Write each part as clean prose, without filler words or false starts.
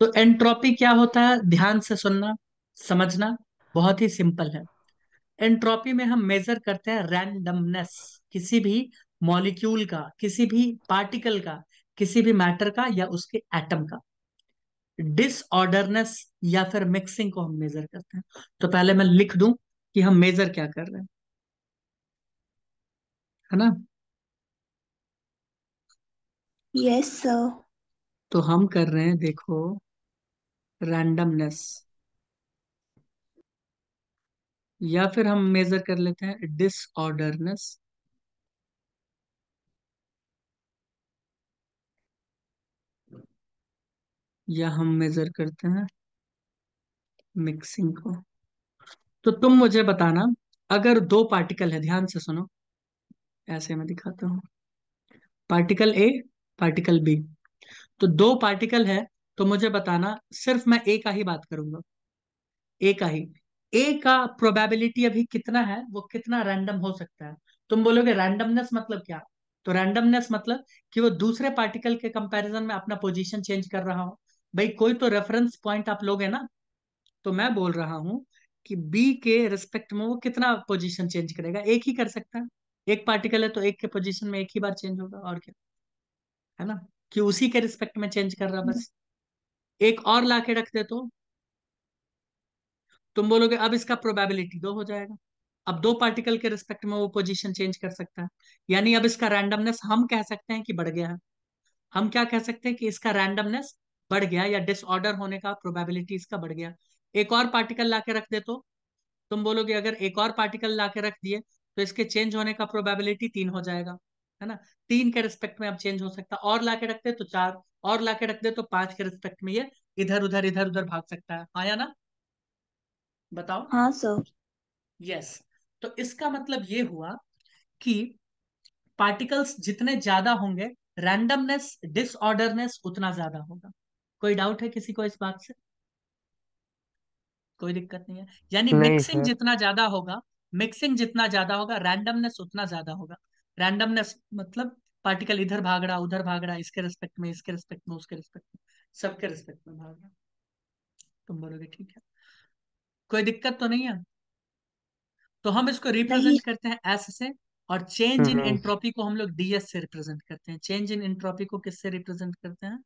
तो एंट्रोपी क्या होता है, ध्यान से सुनना, समझना, बहुत ही सिंपल है। एंट्रोपी में हम मेजर करते हैं रैंडमनेस, किसी भी मॉलिक्यूल का, किसी भी पार्टिकल का, किसी भी मैटर का या उसके एटम का। डिसऑर्डरनेस या फिर मिक्सिंग को हम मेजर करते हैं। तो पहले मैं लिख दूं कि हम मेजर क्या कर रहे हैं, है ना। Yes sir. तो हम कर रहे हैं, देखो, रैंडमनेस, या फिर हम मेजर कर लेते हैं डिसऑर्डरनेस, या हम मेजर करते हैं मिक्सिंग को। तो तुम मुझे बताना, अगर दो पार्टिकल है, ध्यान से सुनो, ऐसे मैं दिखाता हूँ, पार्टिकल ए, पार्टिकल बी। तो दो पार्टिकल है, तो मुझे बताना, सिर्फ मैं ए का ही बात करूंगा, ए का ही। ए का प्रोबेबिलिटी अभी कितना है, वो कितना रैंडम हो सकता है। तुम बोलोगे रैंडमनेस मतलब क्या, तो रैंडमनेस मतलब कि वो दूसरे पार्टिकल के कंपैरिजन में अपना पोजीशन चेंज कर रहा हो। भाई कोई तो रेफरेंस पॉइंट आप लोगे ना। तो मैं बोल रहा हूँ कि बी के रिस्पेक्ट में वो कितना पोजीशन चेंज करेगा, एक ही कर सकता है। एक पार्टिकल है तो एक के पोजीशन में एक ही बार चेंज होगा, और क्या, है ना, कि उसी के रिस्पेक्ट में चेंज कर रहा बस। एक और ला के रख दे तो तुम बोलोगे अब इसका प्रोबेबिलिटी दो हो जाएगा। अब दो पार्टिकल के रिस्पेक्ट में वो पोजीशन चेंज कर सकता है, यानी अब इसका रैंडमनेस हम कह सकते हैं कि बढ़ गया है। हम क्या कह सकते हैं कि इसका रैंडमनेस बढ़ गया, या डिसऑर्डर होने का प्रोबेबिलिटी इसका बढ़ गया। एक और पार्टिकल ला के रख दे तो तुम बोलोगे अगर एक और पार्टिकल ला के रख दिए तो इसके चेंज होने का प्रोबेबिलिटी 3 हो जाएगा, है ना। 3 के रिस्पेक्ट में अब चेंज हो सकता है, और ला के रखते तो 4, और ला के रख दे तो 5 के रिस्पेक्ट में ये इधर उधर भाग सकता है, हाँ या ना, बताओ। हाँ सर। यस। तो इसका मतलब ये हुआ कि पार्टिकल्स जितने ज्यादा होंगे, रैंडमनेस, डिसऑर्डरनेस उतना ज्यादा होगा। कोई डाउट है किसी को इस बात से? कोई दिक्कत नहीं है, यानी नहीं मिक्सिंग सर। जितना ज्यादा होगा, मिक्सिंग जितना ज्यादा होगा, रैंडमनेस उतना ज्यादा होगा। रैंडमनेस मतलब पार्टिकल इधर भाग रहा, उधर भाग रहा, इसके रिस्पेक्ट में, इसके रिस्पेक्ट में, उसके रिस्पेक्ट में, सबके रिस्पेक्ट में भाग रहा। तुम बोलोगे ठीक है, कोई दिक्कत तो नहीं है। तो हम इसको नहीं। रिप्रेजेंट करते हैं एस से, और चेंज इन हम्म। एंट्रोपी को हम लोग डीएस से रिप्रेजेंट करते हैं। चेंज इन एंट्रोपी को किससे रिप्रेजेंट करते हैं,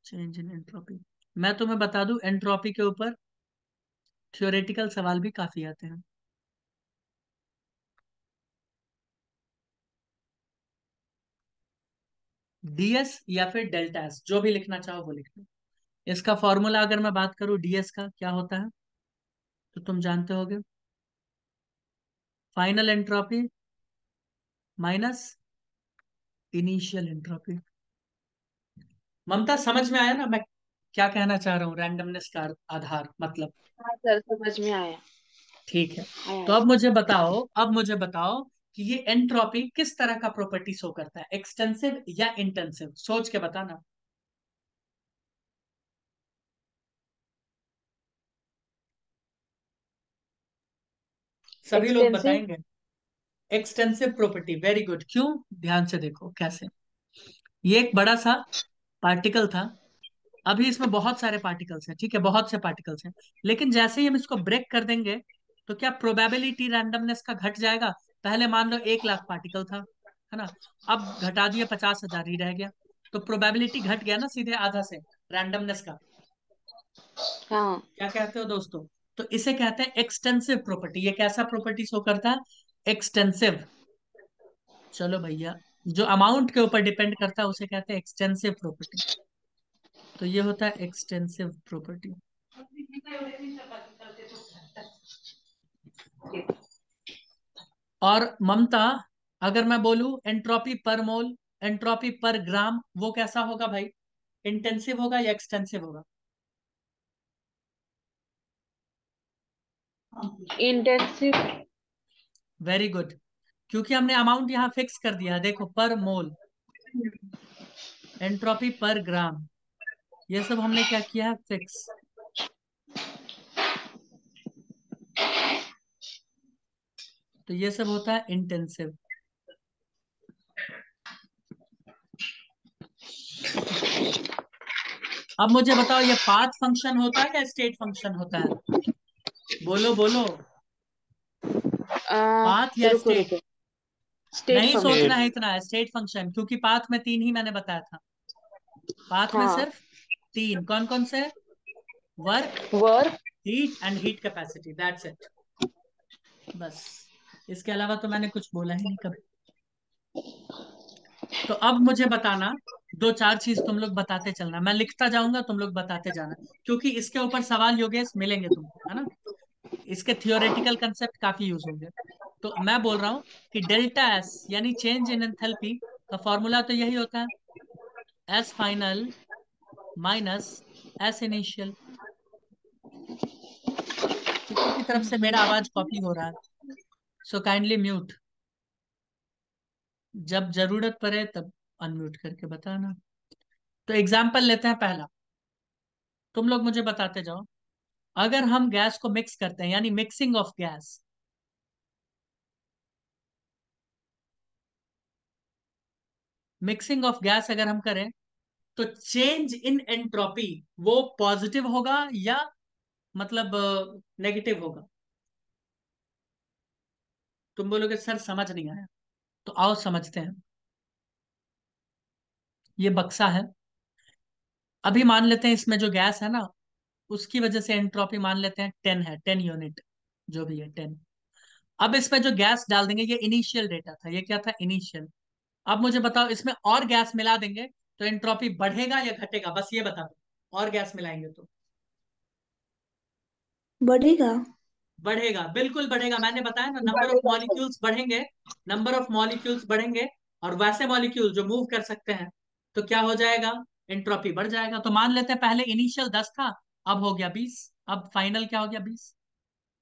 चेंज इन एंट्रोपी। मैं तुम्हें बता दूं, एंट्रोपी के ऊपर थ्योरेटिकल सवाल भी काफी आते हैं। डीएस या फिर डेल्टा एस, जो भी लिखना चाहो वो लिख लो। इसका फॉर्मूला अगर मैं बात करूं डीएस का क्या होता है, तो तुम जानते होगे, final entropy minus initial entropy. Mamta समझ में आया ना मैं क्या कहना चाह रहा हूँ, रैंडमनेस का आधार मतलब। हाँ सर, समझ में आया। ठीक है। आया तो आया। अब मुझे बताओ कि ये एंट्रोपी किस तरह का प्रॉपर्टी शो करता है, एक्सटेंसिव या इंटेंसिव, सोच के बताना। सभी लोग एक्सटेंसिव। बताएंगे। Extensive property, very good. क्यों, ध्यान से देखो कैसे। ये एक बड़ा सा पार्टिकल था, अभी इसमें बहुत सारे पार्टिकल्स हैं, ठीक है, बहुत से पार्टिकल्स हैं। लेकिन जैसे ही हम इसको ब्रेक कर देंगे, तो क्या प्रोबेबिलिटी रैंडमनेस का घट जाएगा। पहले मान लो 1 लाख पार्टिकल था, है ना, अब घटा दिए 50,000 ही रह गया। तो प्रोबेबिलिटी घट गया ना सीधे आधा से, रैंडमनेस का। हाँ। क्या कहते हो दोस्तों? तो इसे कहते हैं एक्सटेंसिव प्रॉपर्टी। ये कैसा प्रॉपर्टी शो करता है, एक्सटेंसिव। चलो भैया, जो अमाउंट के ऊपर डिपेंड करता है उसे कहते हैं एक्सटेंसिव प्रॉपर्टी। तो ये होता है एक्सटेंसिव प्रॉपर्टी। और ममता, अगर मैं बोलूं एंट्रोपी पर मोल, एंट्रोपी पर ग्राम, वो कैसा होगा भाई, इंटेंसिव होगा या एक्सटेंसिव होगा? इंटेंसिव। वेरी गुड, क्योंकि हमने अमाउंट यहाँ फिक्स कर दिया है, देखो, पर मोल, एंट्रोपी पर ग्राम, ये सब हमने क्या किया है, फिक्स। तो ये सब होता है इंटेंसिव। अब मुझे बताओ ये पाथ फंक्शन होता है या स्टेट फंक्शन होता है? बोलो बोलो। पाथ या रुको स्टेट? रुको। स्टेट नहीं सोचना फंक्शन। है इतना, स्टेट फंक्शन, क्योंकि पाथ में तीन ही मैंने बताया था। पाथ में हाँ। सिर्फ तीन, कौन कौन से? Work, work. Heat and heat capacity, that's it. बस, इसके अलावा तो मैंने कुछ बोला ही नहीं कभी। तो अब मुझे बताना, दो चार चीज तुम लोग बताते चलना, मैं लिखता जाऊंगा तुम लोग बताते जाना, क्योंकि इसके ऊपर सवाल योगेश मिलेंगे तुमको, है ना। इसके थियोरेटिकल कंसेप्ट काफी यूज होंगे। तो मैं बोल रहा हूँ कि डेल्टा एस यानी चेंज इन एंथैल्पी का फॉर्मूला तो यही होता है, S final minus S initial. किसी की तरफ से मेरा आवाज कॉपी हो रहा है, सो काइंडली म्यूट, जब जरूरत पड़े तब अनम्यूट करके बताना। तो एग्जाम्पल लेते हैं पहला, तुम लोग मुझे बताते जाओ। अगर हम गैस को मिक्स करते हैं, यानी mixing of gas, mixing of gas अगर हम करें, तो चेंज इन एंट्रोपी वो पॉजिटिव होगा या मतलब नेगेटिव होगा? तुम बोलोगे सर समझ नहीं आया, तो आओ समझते हैं। ये बक्सा है, अभी मान लेते हैं इसमें जो गैस है ना, उसकी वजह से एंट्रोपी मान लेते हैं 10 है, 10 यूनिट, जो भी है 10। अब इसमें जो गैस डाल देंगे, ये इनिशियल डेटा था, ये क्या था? इनिशियल। अब मुझे बताओ, इसमें और गैस मिला देंगे तो एंट्रोपी बढ़ेगा या घटेगा? बस ये बता दो, और गैस मिलाएंगे तो बढ़ेगा। बढ़ेगा, बिल्कुल बढ़ेगा, मैंने बताया ना, नंबर ऑफ बढ़ेगा सर। मॉलिक्यूल्स बढ़ेंगे। नंबर ऑफ मॉलिक्यूल्स बढ़ेंगे, और वैसे मॉलिक्यूल जो मूव कर सकते हैं, तो क्या हो जाएगा? एंट्रोपी बढ़ जाएगा। तो मान लेते हैं पहले इनिशियल 10 था, अब हो गया 20, अब फाइनल क्या हो गया? 20,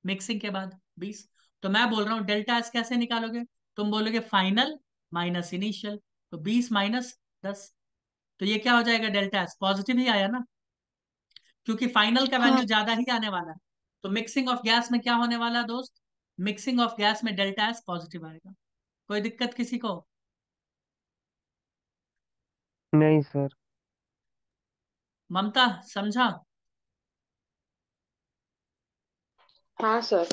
मिक्सिंग के बाद 20। तो मैं बोल रहा हूँ डेल्टा एस कैसे निकालोगे? तुम बोलोगे फाइनल माइनस इनिशियल, तो 20 माइनस 10, तो ये क्या हो जाएगा? डेल्टा एस पॉजिटिव ही आया ना, क्योंकि फाइनल का हाँ वैल्यू ज्यादा ही आने वाला है। तो मिक्सिंग ऑफ गैस में क्या होने वाला है दोस्त? मिक्सिंग ऑफ गैस में डेल्टा एस पॉजिटिव आएगा। कोई दिक्कत किसी को? नहीं सर। ममता समझा? हाँ sir.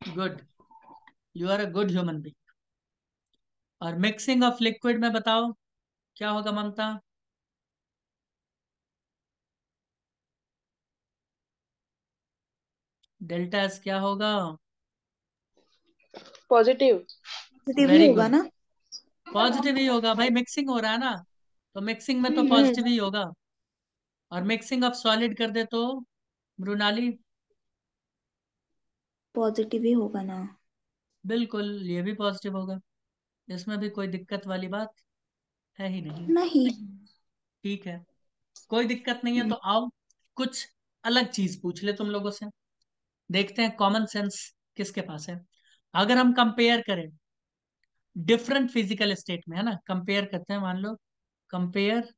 Good, you are a good human being. और मिक्सिंग ऑफ लिक्विड में बताओ क्या होगा ममता? डेल्टा एस क्या होगा? पॉजिटिव। पॉजिटिव ही वेरी होगा गुड, ना। पॉजिटिव ही होगा भाई, मिक्सिंग हो रहा है ना, तो मिक्सिंग में तो हम्म। पॉजिटिव ही होगा। और मिक्सिंग ऑफ सॉलिड कर दे तो मृणाली? पॉजिटिव ही होगा ना। बिल्कुल, ये भी पॉजिटिव होगा, इसमें भी कोई दिक्कत वाली बात है ही नहीं। नहीं। ठीक है, कोई दिक्कत नहीं है, तो आओ कुछ अलग चीज पूछ ले तुम लोगों से, देखते हैं कॉमन सेंस किसके पास है। अगर हम कंपेयर करें डिफरेंट फिजिकल स्टेट में, है ना, कंपेयर करते हैं, मान लो compare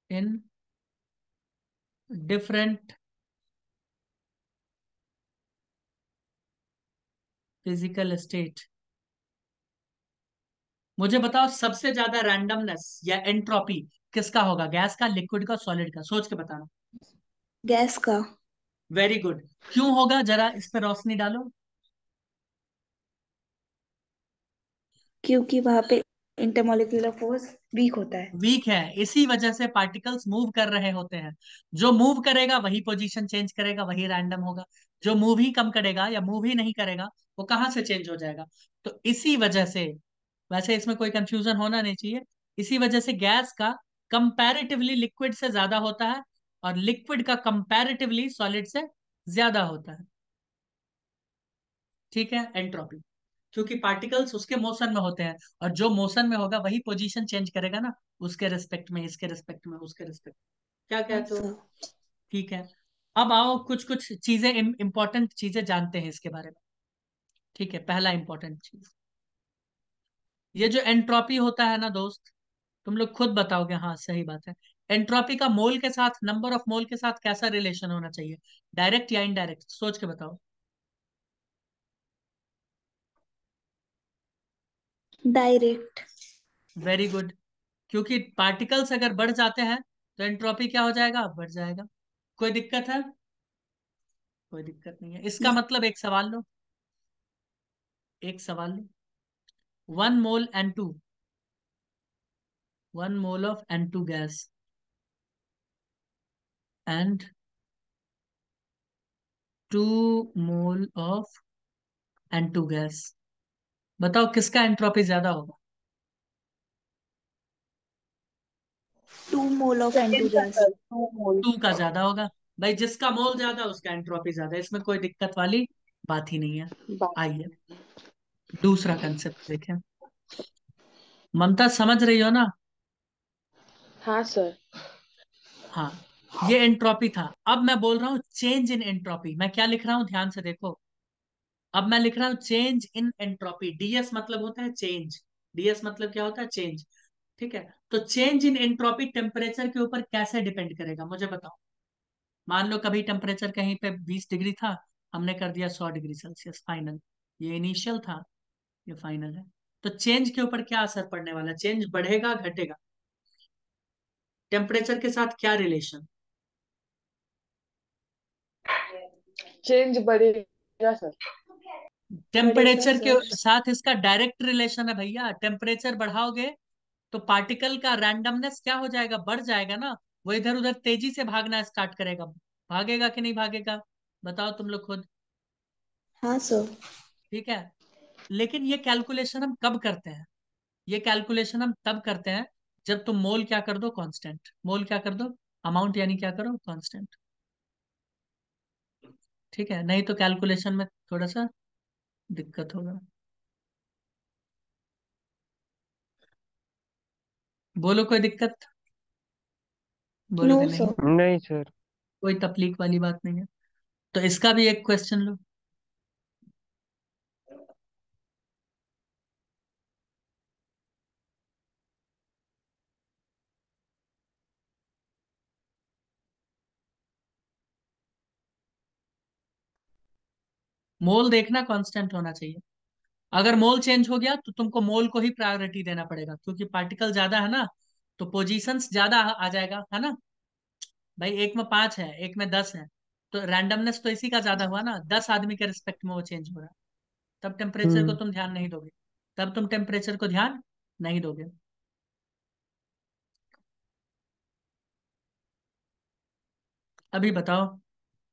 in different physical state, मुझे बताओ सबसे ज्यादा रैंडमनेस या एंट्रोपी किसका होगा? गैस का, लिक्विड का, सॉलिड का? सोच के बताना। गैस का। वेरी गुड, क्यों होगा जरा इस पर रोशनी डालो। क्योंकि वहां पे इंटरमोलिकुलर फोर्स वीक होता है। वीक है, इसी वजह से पार्टिकल्स मूव कर रहे होते हैं। जो मूव करेगा वही पोजीशन चेंज करेगा, वही रैंडम होगा। जो मूव ही कम करेगा या मूव ही नहीं करेगा, वो कहाँ से चेंज हो जाएगा? तो इसी वजह से, वैसे इसमें कोई कंफ्यूजन होना नहीं चाहिए, इसी वजह से गैस का कंपैरेटिवली लिक्विड से ज्यादा होता है, और लिक्विड का कंपैरेटिवली सॉलिड से ज्यादा होता है। ठीक है, एंट्रोपी, क्योंकि पार्टिकल्स उसके मोशन में होते हैं, और जो मोशन में होगा वही पोजीशन चेंज करेगा ना, उसके रिस्पेक्ट में, इसके रिस्पेक्ट में, उसके रिस्पेक्ट। क्या हाँ कहते हो? सर। ठीक है, अब आओ कुछ कुछ चीजें, इंपॉर्टेंट चीजें जानते हैं इसके बारे में। ठीक है, पहला इंपॉर्टेंट चीज, ये जो एंट्रोपी होता है ना दोस्त, तुम लोग खुद बताओगे, हाँ सही बात है। एंट्रोपी का मोल के साथ, नंबर ऑफ मोल के साथ कैसा रिलेशन होना चाहिए? डायरेक्ट या इनडायरेक्ट? सोच के बताओ। डायरेक्ट। वेरी गुड, क्योंकि पार्टिकल्स अगर बढ़ जाते हैं तो एंट्रोपी क्या हो जाएगा, बढ़ जाएगा। कोई दिक्कत है? कोई दिक्कत नहीं है। इसका मतलब एक सवाल लो, एक सवाल लो। 1 मोल N2, 1 mole of N2 gas and 2 mole of N2 gas, बताओ किसका एंट्रोपी ज्यादा होगा? 2 मोल ऑफ N2 सेकंड का गैस। सर 2 मोल। 2 का ज्यादा होगा। भाई जिसका मोल ज्यादा उसका एंट्रोपी ज्यादा, इसमें कोई दिक्कत वाली बात ही नहीं है। बात। आइए दूसरा कंसेप्ट देखें। ममता समझ रही हो ना? हाँ सर। हाँ, ये एंट्रोपी था। अब मैं बोल रहा हूँ चेंज इन एंट्रोपी। मैं क्या लिख रहा हूँ, ध्यान से देखो। अब मैं लिख रहा हूँ चेंज इन एंट्रोपी। डीएस मतलब होता है चेंज, डीएस मतलब क्या होता है, चेंज। ठीक है, तो चेंज इन एंट्रोपी टेम्परेचर के ऊपर कैसे डिपेंड करेगा, मुझे बताओ। मान लो कभी टेम्परेचर कहीं पे 20 डिग्री था, हमने कर दिया 100 डिग्री सेल्सियस, फाइनल। ये इनिशियल था, ये फाइनल है। तो चेंज के ऊपर क्या असर पड़ने वाला, चेंज बढ़ेगा घटेगा, टेम्परेचर के साथ क्या रिलेशन? चेंज बढ़ेगा सर। बढ़ेगा टेम्परेचर के सर। साथ इसका डायरेक्ट रिलेशन है भैया। टेम्परेचर बढ़ाओगे तो पार्टिकल का रैंडमनेस क्या हो जाएगा, बढ़ जाएगा ना। वो इधर उधर तेजी से भागना स्टार्ट करेगा। भागेगा कि नहीं भागेगा, बताओ तुम लोग खुद। हाँ सर। ठीक है, लेकिन ये कैलकुलेशन हम कब करते हैं, ये कैलकुलेशन हम तब करते हैं जब तुम मोल क्या कर दो, कांस्टेंट। मोल क्या कर दो, अमाउंट, यानी क्या करो, कांस्टेंट। ठीक है, नहीं तो कैलकुलेशन में थोड़ा सा दिक्कत होगा। बोलो कोई दिक्कत, नो बोलोगे नहीं? सर। नहीं सर। कोई तकलीफ वाली बात नहीं है। तो इसका भी एक क्वेश्चन लो। मोल देखना कांस्टेंट होना चाहिए। अगर मोल चेंज हो गया तो तुमको मोल को ही प्रायोरिटी देना पड़ेगा, क्योंकि पार्टिकल ज्यादा है ना, तो पोजीशंस ज्यादा आ जाएगा, है ना। भाई एक में 5 है, एक में 10 है, तो रैंडमनेस तो इसी का ज्यादा हुआ ना, 10 आदमी के रिस्पेक्ट में वो चेंज हो रहा है। तब टेम्परेचर को हम्म। तुम ध्यान नहीं दोगे, तब तुम टेम्परेचर को ध्यान नहीं दोगे। अभी बताओ।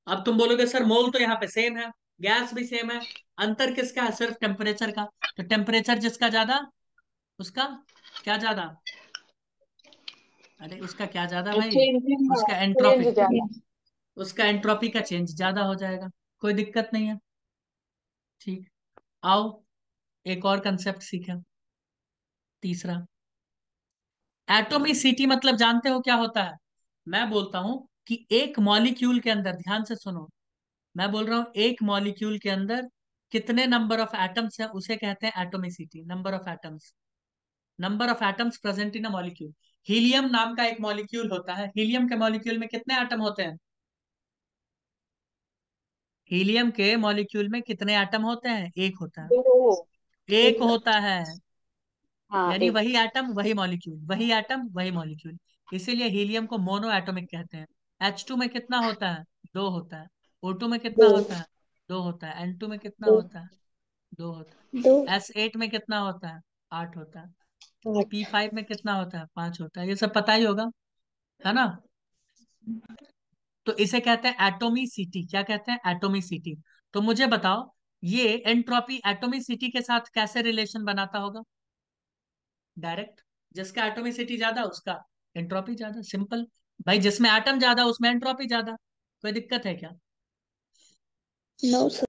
अब तुम बोलोगे सर मोल तो यहाँ पे सेम है, गैस भी सेम है, अंतर किसका है, सिर्फ टेम्परेचर का। तो टेम्परेचर जिसका ज्यादा उसका क्या ज्यादा, अरे उसका क्या ज्यादा भाई, चेंज। हाँ, उसका चेंज एंट्रोपी, ज्यादा। उसका एंट्रोपी का चेंज ज्यादा हो जाएगा। कोई दिक्कत नहीं है। ठीक, आओ एक और कंसेप्ट सीखें, तीसरा। एटोमिसिटी मतलब जानते हो क्या होता है? मैं बोलता हूं कि एक मॉलिक्यूल के अंदर, ध्यान से सुनो, मैं बोल रहा हूं एक मॉलिक्यूल के अंदर कितने नंबर ऑफ एटम्स है उसे कहते हैं atomicity, number of atoms. Number of atoms present in a molecule. Helium नाम का एक मॉलिक्यूल होता है, हीलियम के मॉलिक्यूल में कितने एटम होते हैं? हीलियम के मॉलिक्यूल में कितने एटम होते हैं? एक होता है, दो। एक एक। होता है। हाँ, यानी एक। वही एटम वही मॉलिक्यूल, वही एटम वही मॉलिक्यूल। इसीलिए हीलियम को मोनो एटॉमिक कहते हैं। H2 में कितना होता है? 2 होता है। O2 में कितना दो। होता है? 2 होता है। N2 में कितना दो। होता है? 2 होता दो। है। S8 में कितना होता है? 8 होता है। आठ। P5 में कितना होता है? 5 होता है। ये सब पता ही होगा, है ना। तो इसे कहते हैं एटोमिसिटी। क्या कहते हैं? एटोमिसिटी। तो मुझे बताओ, ये एंट्रोपी एटोमिसिटी के साथ कैसे रिलेशन बनाता होगा? डायरेक्ट, जिसका एटोमिसिटी ज्यादा उसका एंट्रोपी ज्यादा, सिंपल। भाई जिसमें एटम ज्यादा उसमें एंट्रोपी ज्यादा, कोई दिक्कत है क्या? No sir.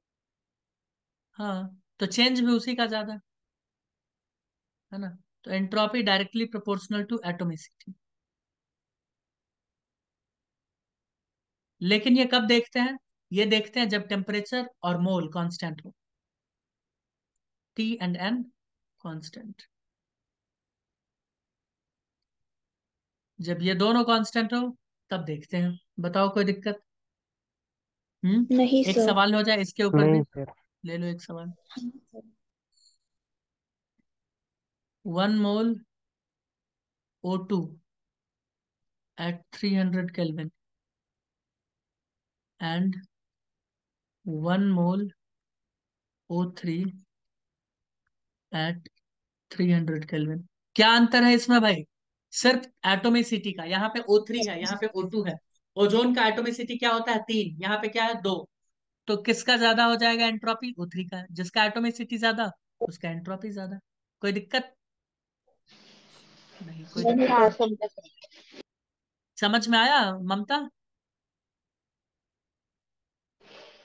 हाँ, तो चेंज भी उसी का ज्यादा, है ना। तो entropy directly proportional to atomicity. लेकिन ये कब देखते हैं? ये देखते हैं जब टेम्परेचर और मोल कांस्टेंट हो, टी एंड एन कांस्टेंट। जब ये दोनों कांस्टेंट हो तब देखते हैं। बताओ कोई दिक्कत? नहीं एक सर। सवाल हो जाए इसके ऊपर भी, नहीं सर। ले लो एक सवाल। हाँ sir. 1 mole O2 at 300 Kelvin and 1 mole O3 at 300 Kelvin। क्या अंतर है इसमें भाई? सिर्फ एटोमिसिटी का। यहाँ पे O3 है, यहाँ पे O2 है। ओजोन का एटोमिसिटी क्या होता है? 3। यहाँ पे क्या है? 2। तो किसका ज्यादा हो जाएगा एंट्रोपी? O3 का। जिसका एटोमिसिटी ज्यादा उसका एंट्रोपी ज्यादा। कोई दिक्कत? नहीं कोई नहीं दिक्कत। हाँ सर। समझा सर। समझ में आया ममता?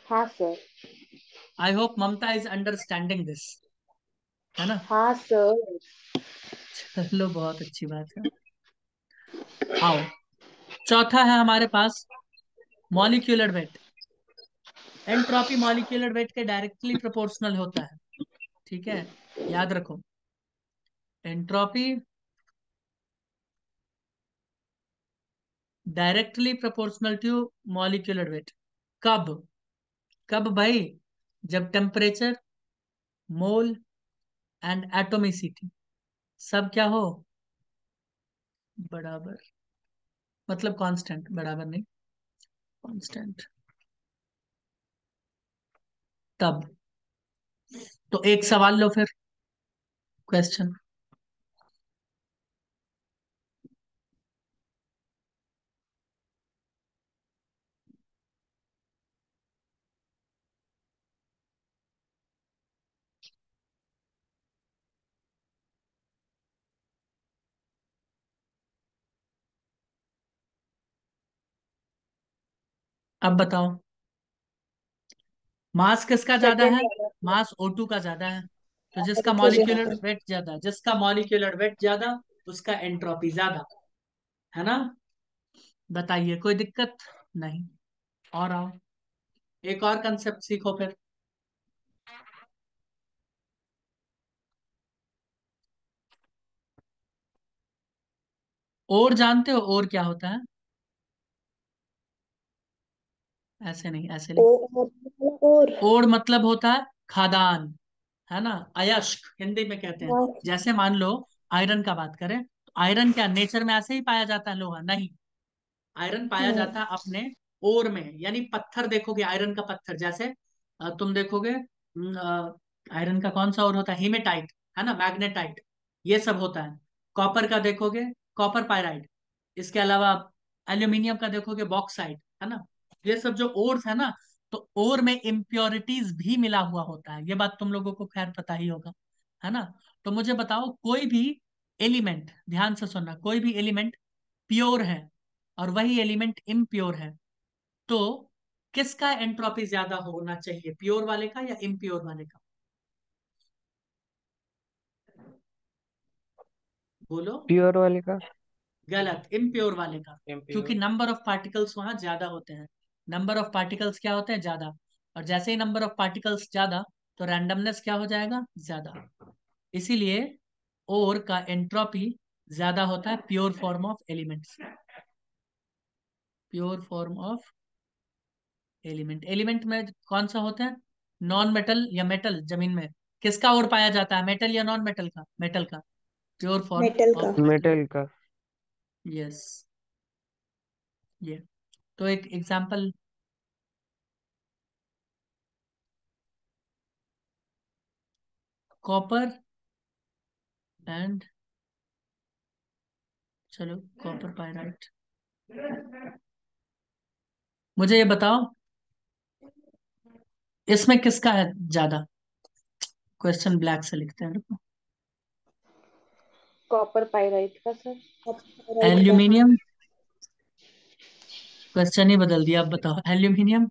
हाँ sir. I hope Mamata is understanding this, है ना? हाँ सर। चलो बहुत अच्छी बात है। आओ, चौथा है हमारे पास molecular weight. Entropy molecular weight के डायरेक्टली प्रोपोर्शनल होता है। ठीक है, याद रखो। Entropy directly proportional to molecular weight. कब? कब भाई? जब टेम्परेचर, मोल एंड एटोमिसिटी सब क्या हो? बराबर। मतलब कांस्टेंट, बराबर नहीं, कांस्टेंट। तब तो एक सवाल लो फिर, क्वेश्चन। अब बताओ, मास किसका ज्यादा सेकेंड है? वाला सर। मास O2 का ज्यादा है। तो जिसका नाइट्रोजन मॉलिक्यूलर एटम। वेट ज्यादा, जिसका मॉलिक्यूलर वेट ज्यादा उसका एंट्रोपी ज्यादा, है ना? बताइए, कोई दिक्कत? नहीं। और आओ, एक और कंसेप्ट सीखो फिर। और जानते हो और क्या होता है? ऐसे नहीं, ऐसे ओ लिखो। और और मतलब होता है खादान, है ना? अयस्क हिंदी में कहते हैं। और जैसे मान लो आयरन का बात करें, तो आयरन क्या नेचर में ऐसे ही पाया जाता है लोहा? नहीं, आयरन पाया नहीं। जाता है अपने ओर में। यानी पत्थर देखोगे, आयरन का पत्थर जैसे तुम देखोगे आयरन का कौन सा और होता है? हीमेटाइट, है ना? मैग्नेटाइट, ये सब होता है। कॉपर का देखोगे, कॉपर पायराइट। इसके अलावा एल्यूमिनियम का देखोगे, बॉक्साइट, है ना? ये सब जो ओर्स है ना, तो ओर में इम्प्योरिटीज भी मिला हुआ होता है। ये बात तुम लोगों को खैर पता ही होगा, है ना? तो मुझे बताओ, कोई भी एलिमेंट, ध्यान से सुनना, कोई भी एलिमेंट प्योर है और वही एलिमेंट इम्प्योर है, तो किसका एंट्रोपी ज्यादा होना चाहिए, प्योर वाले का या इम्प्योर वाले का? बोलो। प्योर वाले का। गलत, इम्प्योर वाले का। क्योंकि इम्प्योर। नंबर ऑफ पार्टिकल्स वहां ज्यादा होते हैं। नंबर ऑफ पार्टिकल्स क्या होते हैं? ज्यादा। और जैसे ही नंबर ऑफ पार्टिकल्स ज्यादा, तो रैंडमनेस क्या हो जाएगा? ज्यादा। इसीलिए और का एंट्रोपी ज्यादा होता है pure form of elements. Pure form of element, element में कौन सा होता है? नॉन मेटल या मेटल? जमीन में किसका और पाया जाता है, मेटल या नॉन मेटल का? मेटल का। प्योर फॉर्म मेटल का। Of element. मेटल का। यस, ये। तो एक एग्जांपल, कॉपर एंड, चलो कॉपर पायराइट। मुझे ये बताओ, इसमें किसका है ज्यादा? क्वेश्चन ब्लैक से लिखते हैं, रुको। कॉपर पाइराइट का सर। राइट का। एल्यूमिनियम, क्वेश्चन ही बदल दिया। अब बताओ, एल्यूमिनियम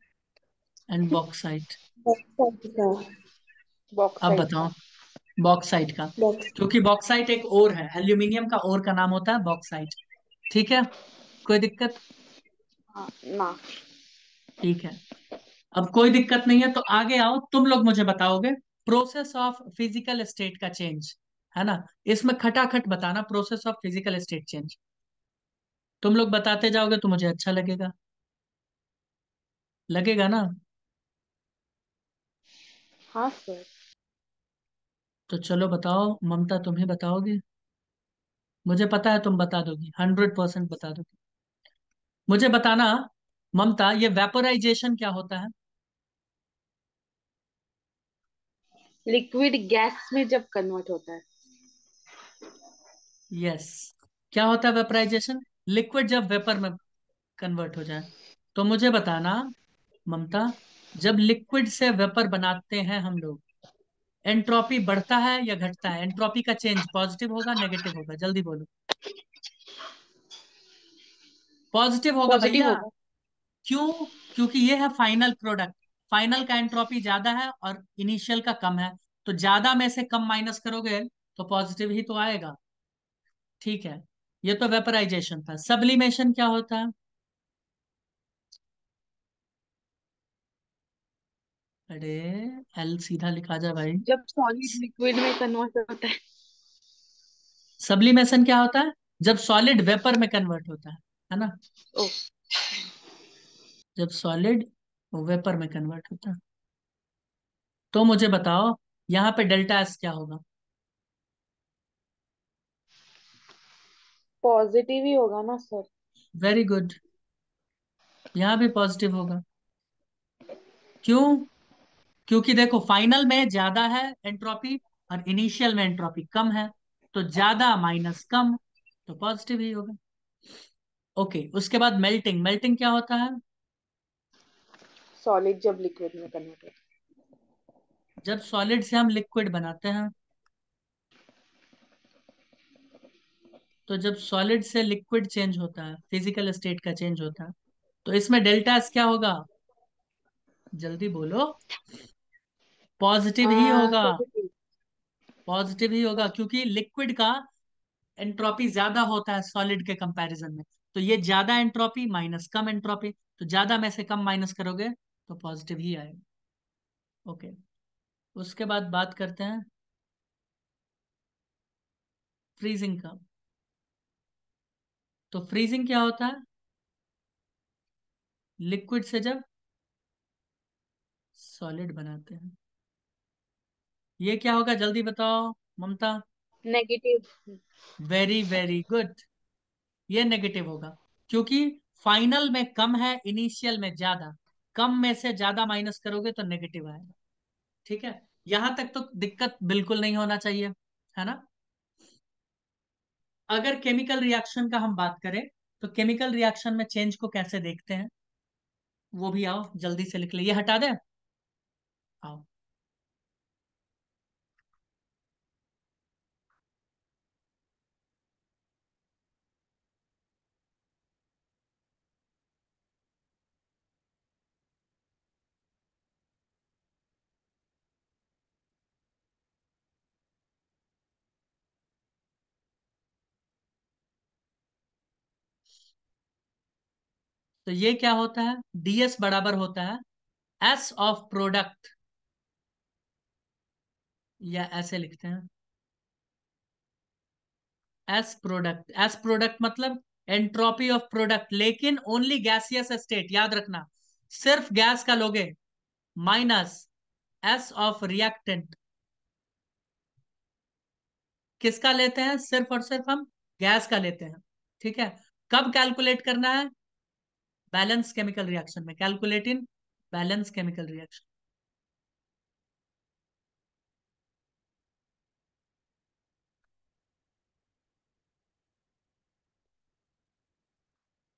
एंड बॉक्साइट। बॉक्साइट का। अब बॉक्साइट बताओ, का। बॉक्साइट का। बॉक्स। क्योंकि बॉक्साइट एक और है, एल्यूमिनियम का और का नाम होता है बॉक्साइट। ठीक है, कोई दिक्कत? हाँ ना। ठीक है, अब कोई दिक्कत नहीं है तो आगे आओ। तुम लोग मुझे बताओगे प्रोसेस ऑफ फिजिकल स्टेट का चेंज, है ना? इसमें खटाखट बताना, process of physical state change. तुम लोग बताते जाओगे तो मुझे अच्छा लगेगा, लगेगा ना? हाँ सर। तो चलो बताओ, ममता तुम ही बताओगी। मुझे पता है तुम बता दोगी, 100% बता दोगी। मुझे बताना ममता, ये वेपोराइजेशन क्या होता है? लिक्विड गैस में जब कन्वर्ट होता है। यस। क्या होता है वेपोराइजेशन? लिक्विड जब वेपर में कन्वर्ट हो जाए। तो मुझे बताना ममता, जब लिक्विड से वेपर बनाते हैं हम लोग, एंट्रोपी बढ़ता है या घटता है? एंट्रोपी का चेंज पॉजिटिव होगा नेगेटिव होगा? जल्दी बोलो। पॉजिटिव होगा पॉजिटिव भैया। होगा। क्यों? क्योंकि ये है फाइनल प्रोडक्ट। फाइनल का एंट्रोपी ज्यादा है और इनिशियल का कम है, तो ज्यादा में से कम माइनस करोगे तो पॉजिटिव ही तो आएगा। ठीक है, ये तो वेपराइजेशन था। सब्लिमेशन क्या होता है? अरे, एल सीधा लिखा जा भाई। जब सॉलिड लिक्विड में कन्वर्ट होता है। सब्लिमेशन क्या होता है? जब सॉलिड वेपर में कन्वर्ट होता है ना? ओ। जब सॉलिड वेपर में कन्वर्ट होता है। तो मुझे बताओ, यहाँ पे डेल्टा एस क्या होगा? पॉजिटिव ही होगा ना सर। Very good. यहाँ भी पॉजिटिव होगा। क्यों? क्योंकि देखो, फाइनल में ज्यादा है एंट्रोपी और इनिशियल में एंट्रोपी कम है, तो ज्यादा माइनस कम, तो पॉजिटिव ही होगा। ओके, उसके बाद मेल्टिंग। मेल्टिंग क्या होता है? सॉलिड जब लिक्विड में कन्वर्ट होता जब सॉलिड से हम लिक्विड बनाते हैं, तो जब सॉलिड से लिक्विड चेंज होता है, फिजिकल स्टेट का चेंज होता है, तो इसमें डेल्टा एस क्या होगा? जल्दी बोलो। पॉजिटिव ही है। होगा। पॉजिटिव। पॉजिटिव ही होगा, क्योंकि लिक्विड का एंट्रोपी ज्यादा होता है सॉलिड के कंपैरिजन में, तो ये ज्यादा एंट्रोपी माइनस कम एंट्रोपी, तो ज्यादा में से कम माइनस करोगे तो पॉजिटिव ही आएगा। ओके, उसके बाद बात करते हैं फ्रीजिंग का। तो फ्रीजिंग क्या होता है? लिक्विड से जब सॉलिड बनाते हैं, ये क्या होगा? जल्दी बताओ ममता। नेगेटिव। Very very good. ये नेगेटिव होगा, क्योंकि फाइनल में कम है, इनिशियल में ज्यादा। कम में से ज्यादा माइनस करोगे तो नेगेटिव आएगा। ठीक है, यहां तक तो दिक्कत बिल्कुल नहीं होना चाहिए, है ना? अगर केमिकल रिएक्शन का हम बात करें, तो केमिकल रिएक्शन में चेंज को कैसे देखते हैं, वो भी आओ जल्दी से लिख ले। ये हटा दे। आओ। तो ये क्या होता है? डीएस बराबर होता है एस ऑफ प्रोडक्ट, या ऐसे लिखते हैं एस प्रोडक्ट। एस प्रोडक्ट मतलब एंट्रोपी ऑफ प्रोडक्ट, लेकिन ओनली गैसियस स्टेट, याद रखना। सिर्फ गैस का लोगे, माइनस एस ऑफ रिएक्टेंट। किसका लेते हैं? सिर्फ और सिर्फ हम गैस का लेते हैं। ठीक है, कब कैलकुलेट करना है? बैलेंस केमिकल रिएक्शन में। Calculate in balance chemical reaction.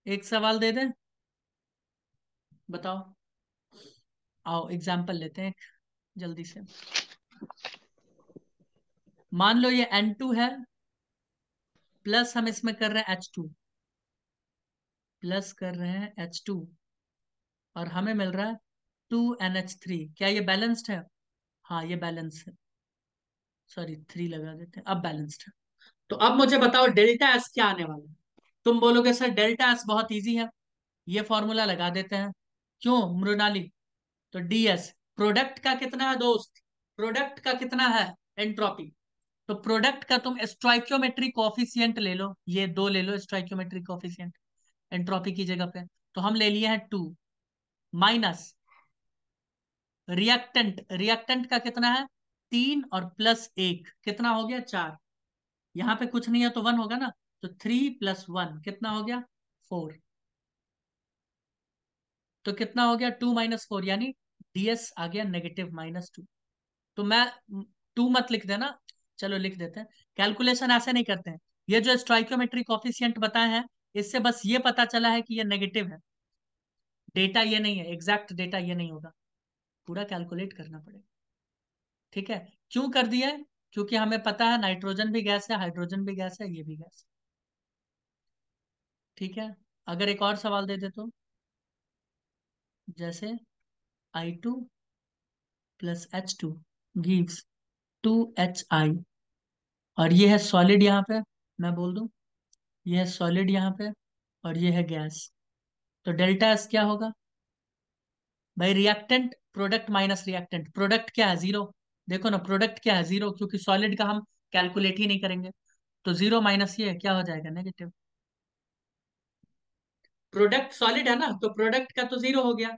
एक सवाल दे दें, बताओ। आओ एग्जाम्पल लेते हैं एक, जल्दी से। मान लो ये N2 है, प्लस हम इसमें कर रहे हैं H2, प्लस कर रहे हैं H2, और हमें मिल रहा है 2NH3। क्या ये बैलेंस्ड है? हाँ, ये बैलेंस है। सॉरी, 3 लगा देते हैं, अब बैलेंस्ड है। तो अब मुझे बताओ डेल्टा एस क्या आने वाला है? तुम बोलोगे सर डेल्टा एस बहुत इजी है, ये फॉर्मूला लगा देते हैं। क्यों मृणाली? तो डीएस, प्रोडक्ट का कितना है दोस्त? प्रोडक्ट का कितना है एंट्रोपी? तो प्रोडक्ट का तुम स्टोइक्योमेट्री कोफिशिएंट ले लो, ये दो ले लो स्टोइक्योमेट्री कोफिशिएंट एंट्रोपी की जगह पे। तो हम ले लिए हैं 2, माइनस रिएक्टेंट। रिएक्टेंट का कितना है? 3 और प्लस 1 कितना हो गया? 4। यहाँ पे कुछ नहीं है तो 1 होगा ना, तो 3 + 1 कितना हो गया? 4। तो कितना हो गया, 2 - 4, यानी ds आ गया -2। तो मैं 2 मत लिख देना, चलो लिख देते हैं। कैलकुलेशन ऐसे नहीं करते हैं, ये जो स्टोइक्योमेट्रिक कोफिशिएंट बताए हैं, इससे बस ये पता चला है कि ये नेगेटिव है, डेटा ये नहीं है, एग्जैक्ट डेटा ये नहीं होगा, पूरा कैलकुलेट करना पड़ेगा। ठीक है, क्यों कर दिया है? क्योंकि हमें पता है नाइट्रोजन भी गैस है, हाइड्रोजन भी गैस है, ये भी गैस है। ठीक है, अगर एक और सवाल दे दे तो, जैसे I2 + H2 गिव्स 2HI, और ये है सॉलिड यहाँ पे, मैं बोल दूं ये है सॉलिड यहाँ पे, और ये है गैस। तो डेल्टा एस क्या होगा भाई? Reactant product minus reactant, product क्या है? जीरो। देखो ना, प्रोडक्ट क्या है? जीरो, क्योंकि सॉलिड का हम कैलकुलेट ही नहीं करेंगे। तो जीरो माइनस ये क्या हो जाएगा? नेगेटिव। प्रोडक्ट सॉलिड है ना, तो प्रोडक्ट का तो जीरो हो गया,